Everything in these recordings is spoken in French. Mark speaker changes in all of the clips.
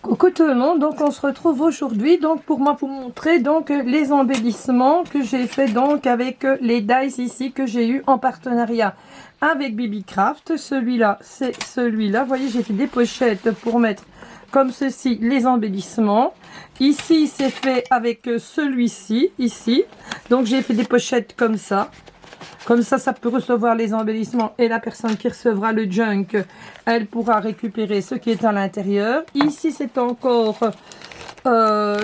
Speaker 1: Coucou tout le monde, donc on se retrouve aujourd'hui donc pour moi vous montrer donc les embellissements que j'ai fait donc avec les dies ici que j'ai eu en partenariat avec BB-Craft. Celui-là c'est celui-là, vous voyez j'ai fait des pochettes pour mettre comme ceci les embellissements. Ici c'est fait avec celui-ci ici, donc j'ai fait des pochettes comme ça. Comme ça peut recevoir les embellissements et la personne qui recevra le junk, elle pourra récupérer ce qui est à l'intérieur. Ici, c'est encore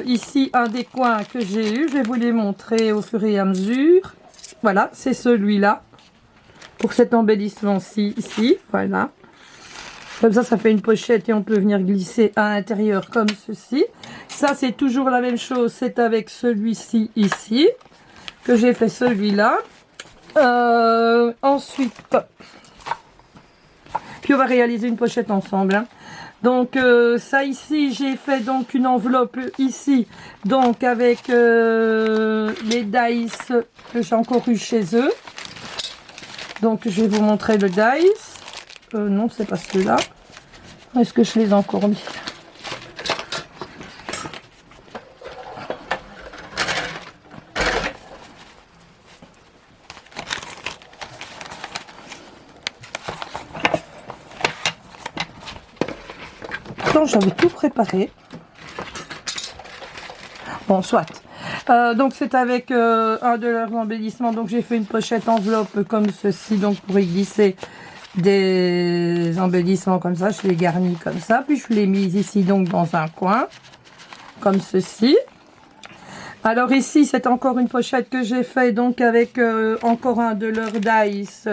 Speaker 1: ici un des coins que j'ai eu. Je vais vous les montrer au fur et à mesure. Voilà, c'est celui-là. Pour cet embellissement-ci, ici, voilà. Comme ça fait une pochette et on peut venir glisser à l'intérieur comme ceci. Ça, c'est toujours la même chose. C'est avec celui-ci, ici, que j'ai fait celui-là. Ensuite, puis on va réaliser une pochette ensemble, hein. Donc ça ici j'ai fait donc une enveloppe ici donc avec les dice que j'ai encore eu chez eux. Donc je vais vous montrer le dice. Non, c'est pas celui-là. Est-ce que je les ai encore mis? J'avais tout préparé. Bon, soit. Donc c'est avec un de leurs embellissements. Donc j'ai fait une pochette enveloppe comme ceci, donc pour y glisser des embellissements comme ça. Je l'ai garni comme ça, puis je l'ai mise ici donc dans un coin comme ceci. Alors ici c'est encore une pochette que j'ai fait donc avec encore un de leurs dice.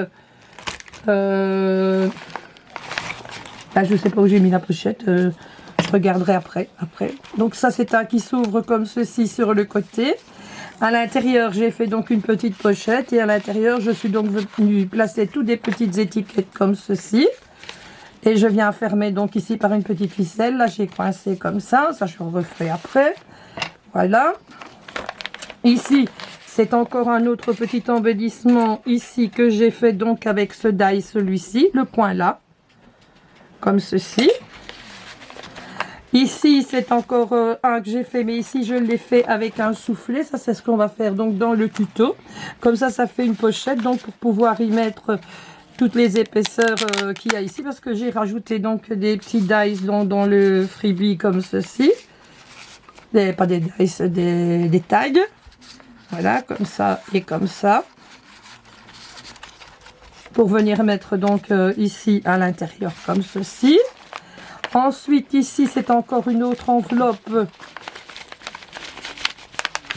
Speaker 1: Là, je sais pas où j'ai mis la pochette, je regarderai après. Donc ça c'est un qui s'ouvre comme ceci sur le côté. À l'intérieur j'ai fait donc une petite pochette et à l'intérieur je suis donc venue placer toutes des petites étiquettes comme ceci. Et je viens fermer donc ici par une petite ficelle. Là j'ai coincé comme ça je refais après. Voilà. Ici c'est encore un autre petit embellissement ici que j'ai fait donc avec ce die, celui-ci, le coin là. Comme ceci. Ici c'est encore un que j'ai fait, mais ici je l'ai fait avec un soufflet. Ça c'est ce qu'on va faire donc dans le tuto. Comme ça fait une pochette donc pour pouvoir y mettre toutes les épaisseurs qu'il y a ici, parce que j'ai rajouté donc des petits dice dans le freebie comme ceci. Pas des dice, des tags. Voilà, comme ça et comme ça. Pour venir mettre donc ici à l'intérieur comme ceci. Ensuite ici c'est encore une autre enveloppe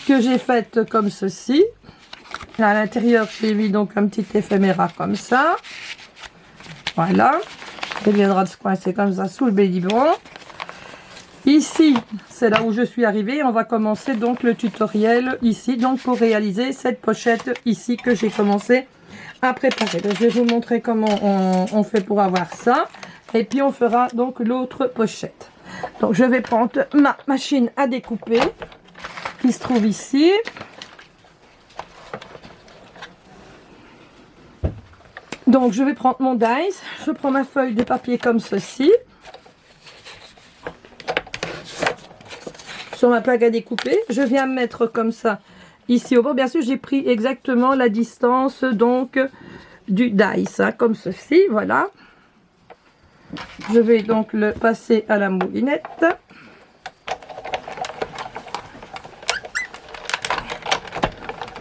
Speaker 1: que j'ai faite comme ceci. À l'intérieur j'ai mis donc un petit éphéméra comme ça. Voilà. Il viendra de se coincer comme ça sous le bédibron. Ici c'est là où je suis arrivée. On va commencer donc le tutoriel ici donc pour réaliser cette pochette ici que j'ai commencé à préparer. Donc, je vais vous montrer comment on fait pour avoir ça. Et puis on fera donc l'autre pochette. Donc je vais prendre ma machine à découper qui se trouve ici. Donc je vais prendre mon dice. Je prends ma feuille de papier comme ceci. Sur ma plaque à découper. Je viens me mettre comme ça ici au bord. Bien sûr j'ai pris exactement la distance donc du dice, hein, comme ceci, voilà. Je vais donc le passer à la moulinette.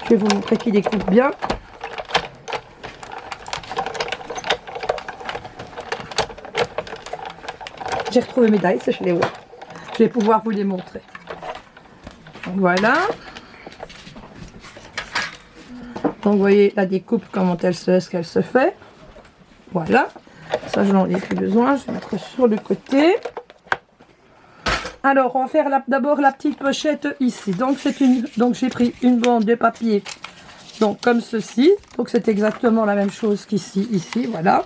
Speaker 1: Je vais vous montrer qu'il découpe bien. J'ai retrouvé mes dice, je les vois. Je vais pouvoir vous les montrer. Voilà. Donc vous voyez la découpe, comment ce qu'elle se fait. Voilà. Ça je n'en ai plus besoin. Je vais mettre sur le côté. Alors on va faire d'abord la petite pochette ici. Donc j'ai pris une bande de papier. Donc comme ceci. Donc c'est exactement la même chose qu'ici. Ici, voilà.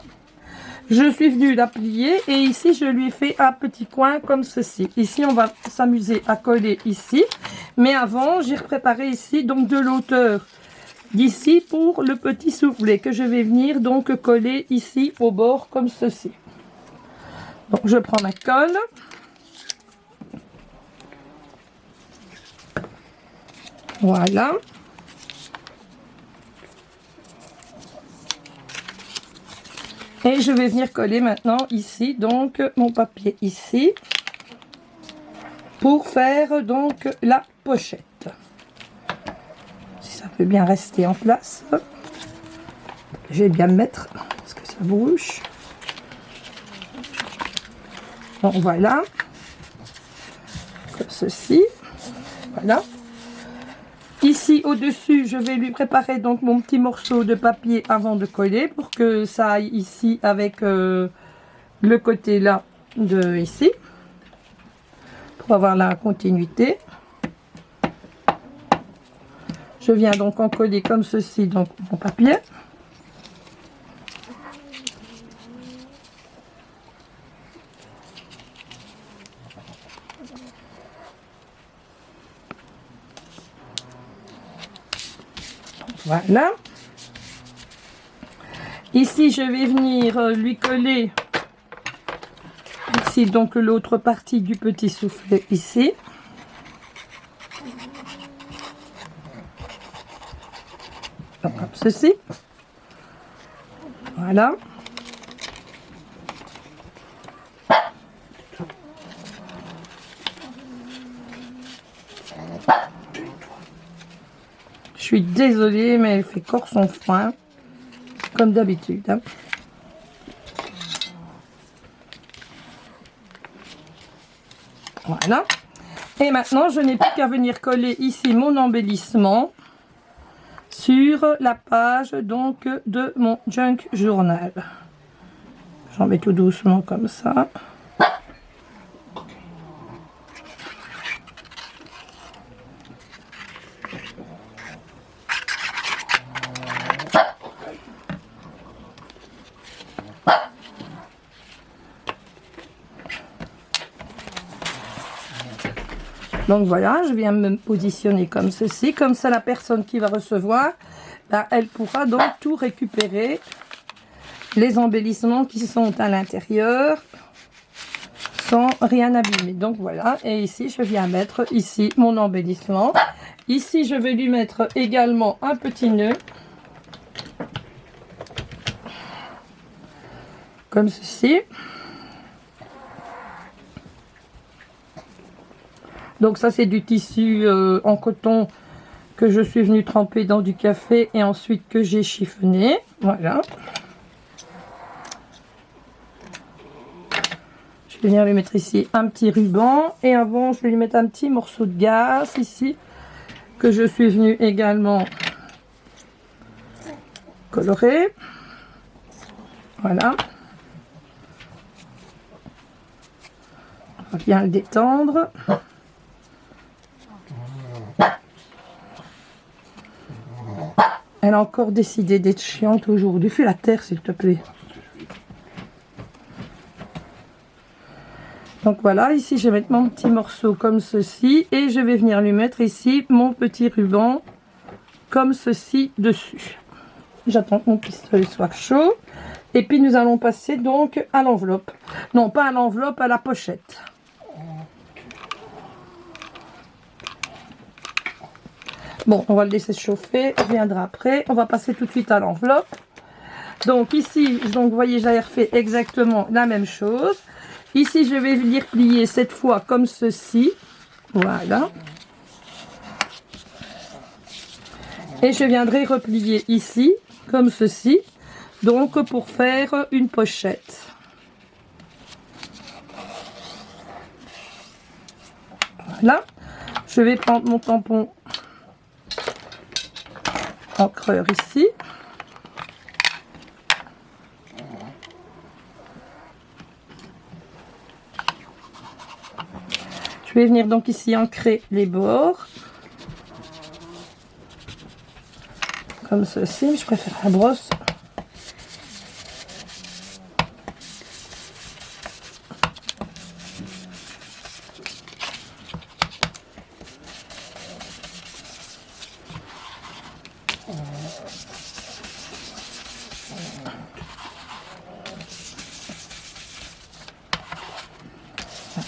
Speaker 1: Je suis venue la plier et ici je lui ai fait un petit coin comme ceci. Ici on va s'amuser à coller ici. Mais avant j'ai préparé ici donc de l'hauteur d'ici pour le petit soufflet que je vais venir donc coller ici au bord comme ceci. Donc je prends ma colle. Voilà. Et je vais venir coller maintenant ici, donc mon papier ici, pour faire donc la pochette. Si ça peut bien rester en place. Je vais bien me mettre, parce que ça bouge. Donc voilà. Comme ceci. Voilà. Ici au-dessus, je vais lui préparer donc mon petit morceau de papier avant de coller pour que ça aille ici avec le côté là de ici. Pour avoir la continuité. Je viens donc en coller comme ceci donc mon papier. Voilà. Ici, je vais venir lui coller ici donc l'autre partie du petit soufflet ici. Donc, comme ceci. Voilà. Je suis désolée, mais elle fait corps son foin, comme d'habitude. Hein. Voilà. Et maintenant, je n'ai plus qu'à venir coller ici mon embellissement sur la page donc de mon junk journal. J'en mets tout doucement comme ça. Donc voilà, je viens me positionner comme ceci. Comme ça, la personne qui va recevoir, ben, elle pourra donc tout récupérer. Les embellissements qui sont à l'intérieur sans rien abîmer. Donc voilà, et ici, je viens mettre ici mon embellissement. Ici, je vais lui mettre également un petit nœud. Comme ceci. Donc ça c'est du tissu en coton que je suis venue tremper dans du café et ensuite que j'ai chiffonné. Voilà. Je vais venir lui mettre ici un petit ruban et avant je vais lui mettre un petit morceau de gaze ici que je suis venue également colorer. Voilà. On va bien le détendre. Elle a encore décidé d'être chiante aujourd'hui. Fais la terre, s'il te plaît. Donc voilà, ici, je vais mettre mon petit morceau comme ceci. Et je vais venir lui mettre ici mon petit ruban comme ceci dessus. J'attends que mon pistolet soit chaud. Et puis, nous allons passer donc à l'enveloppe. Non, pas à l'enveloppe, à la pochette. Bon, on va le laisser chauffer, on reviendra après. On va passer tout de suite à l'enveloppe. Donc ici, donc, vous voyez, j'ai refait exactement la même chose. Ici, je vais venir plier cette fois comme ceci. Voilà. Et je viendrai replier ici, comme ceci. Donc, pour faire une pochette. Voilà. Je vais prendre mon tampon encreur ici. Je vais venir donc ici ancrer les bords. Comme ceci, je préfère la brosse.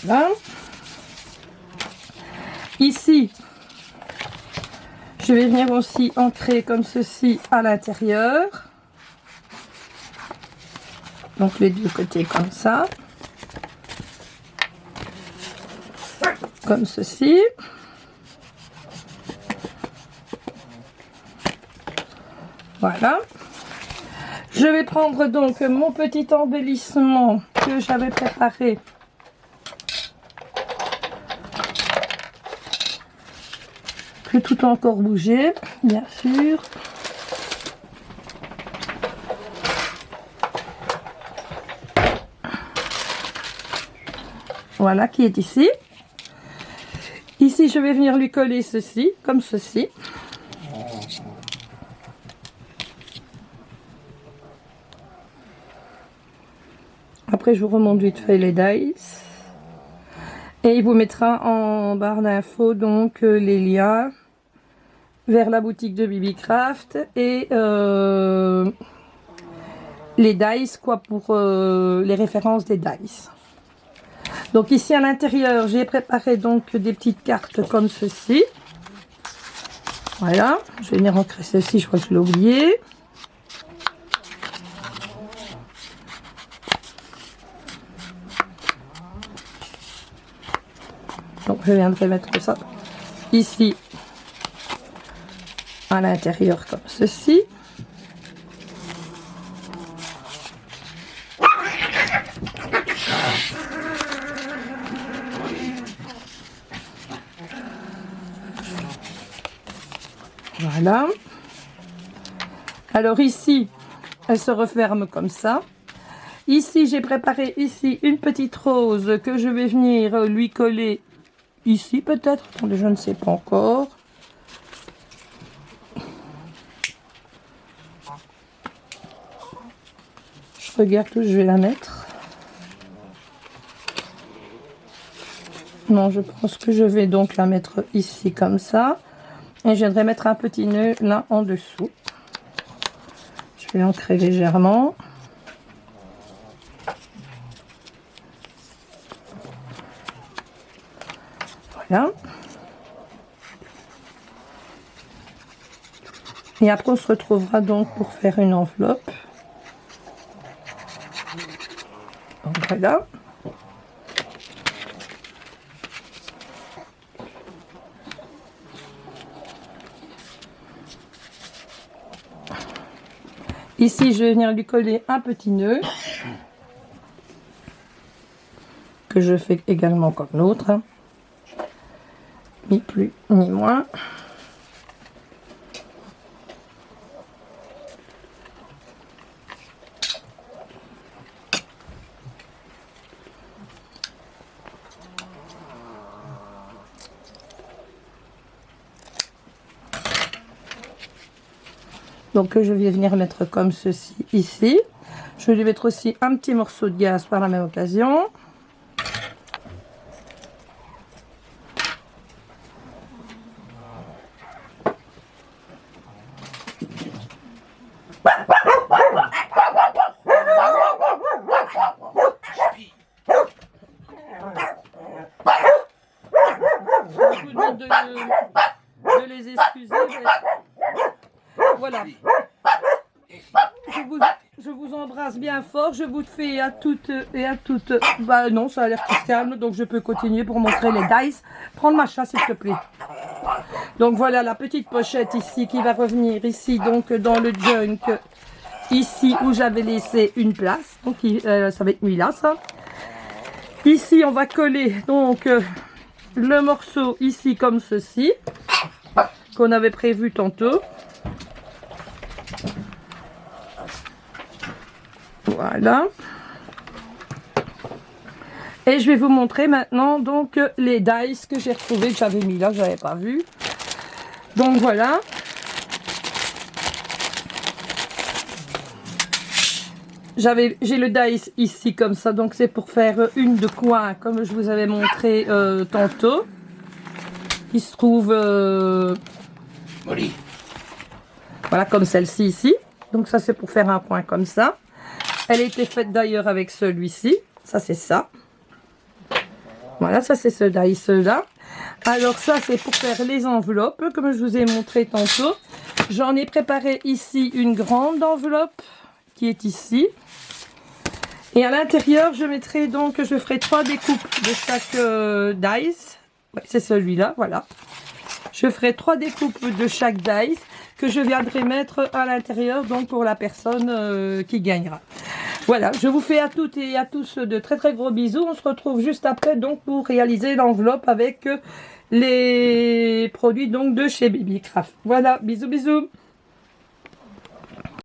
Speaker 1: Voilà. Ici, Je vais venir aussi ancrer comme ceci à l'intérieur. Donc les deux côtés comme ça. Comme ceci. Voilà. Je vais prendre donc mon petit embellissement que j'avais préparé. Que tout a encore bougé, bien sûr. Voilà, qui est ici. Ici, je vais venir lui coller ceci, comme ceci. Après, je vous remonte vite fait les dice. Et il vous mettra en barre d'infos donc les liens vers la boutique de BibiCraft et les dice, quoi, pour les références des dice. Donc ici à l'intérieur, j'ai préparé donc des petites cartes comme ceci. Voilà, je vais venir ancrer ceci, je crois que je l'ai oublié. Donc je viendrai mettre ça ici à l'intérieur comme ceci. Voilà. Alors ici, elle se referme comme ça. Ici, j'ai préparé ici une petite rose que je vais venir lui coller ici peut-être. Attendez, je ne sais pas encore. Je regarde où je vais la mettre. Non, je pense que je vais donc la mettre ici comme ça. Et je viendrai mettre un petit nœud là en dessous. Je vais ancrer légèrement. Voilà. Et après, on se retrouvera donc pour faire une enveloppe. Donc voilà. Ici, je vais venir lui coller un petit nœud. Que je fais également comme l'autre. Ni plus, ni moins. Donc je vais venir mettre comme ceci ici. Je vais lui mettre aussi un petit morceau de gaze par la même occasion. Je vous demande de les excuser. Voilà. Je vous embrasse bien fort. Je vous fais à toutes et à toutes. Bah non, ça a l'air plus calme, donc je peux continuer pour montrer les dice. Prends le machin, s'il te plaît. Donc voilà la petite pochette ici qui va revenir ici, donc dans le junk, ici où j'avais laissé une place. Donc ça va être mis là, ça. Ici, on va coller donc le morceau ici comme ceci, qu'on avait prévu tantôt. Voilà. Et je vais vous montrer maintenant donc les dice que j'ai retrouvés, que j'avais mis là, que j'avais pas vu. Donc voilà. J'ai le dice ici comme ça, donc c'est pour faire une de coin comme je vous avais montré tantôt. Qui se trouve voilà, comme celle-ci ici. Donc ça c'est pour faire un coin comme ça. Elle a été faite d'ailleurs avec celui-ci. Ça c'est ça. Voilà, ça c'est ce dice là. Alors ça, c'est pour faire les enveloppes, comme je vous ai montré tantôt. J'en ai préparé ici une grande enveloppe qui est ici. Et à l'intérieur, je mettrai donc, je ferai 3 découpes de chaque dice. Ouais, c'est celui-là, voilà. Je ferai 3 découpes de chaque dice que je viendrai mettre à l'intérieur, donc pour la personne qui gagnera. Voilà, je vous fais à toutes et à tous de très très gros bisous. On se retrouve juste après donc pour réaliser l'enveloppe avec les produits donc de chez Babycraft. Voilà, bisous bisous.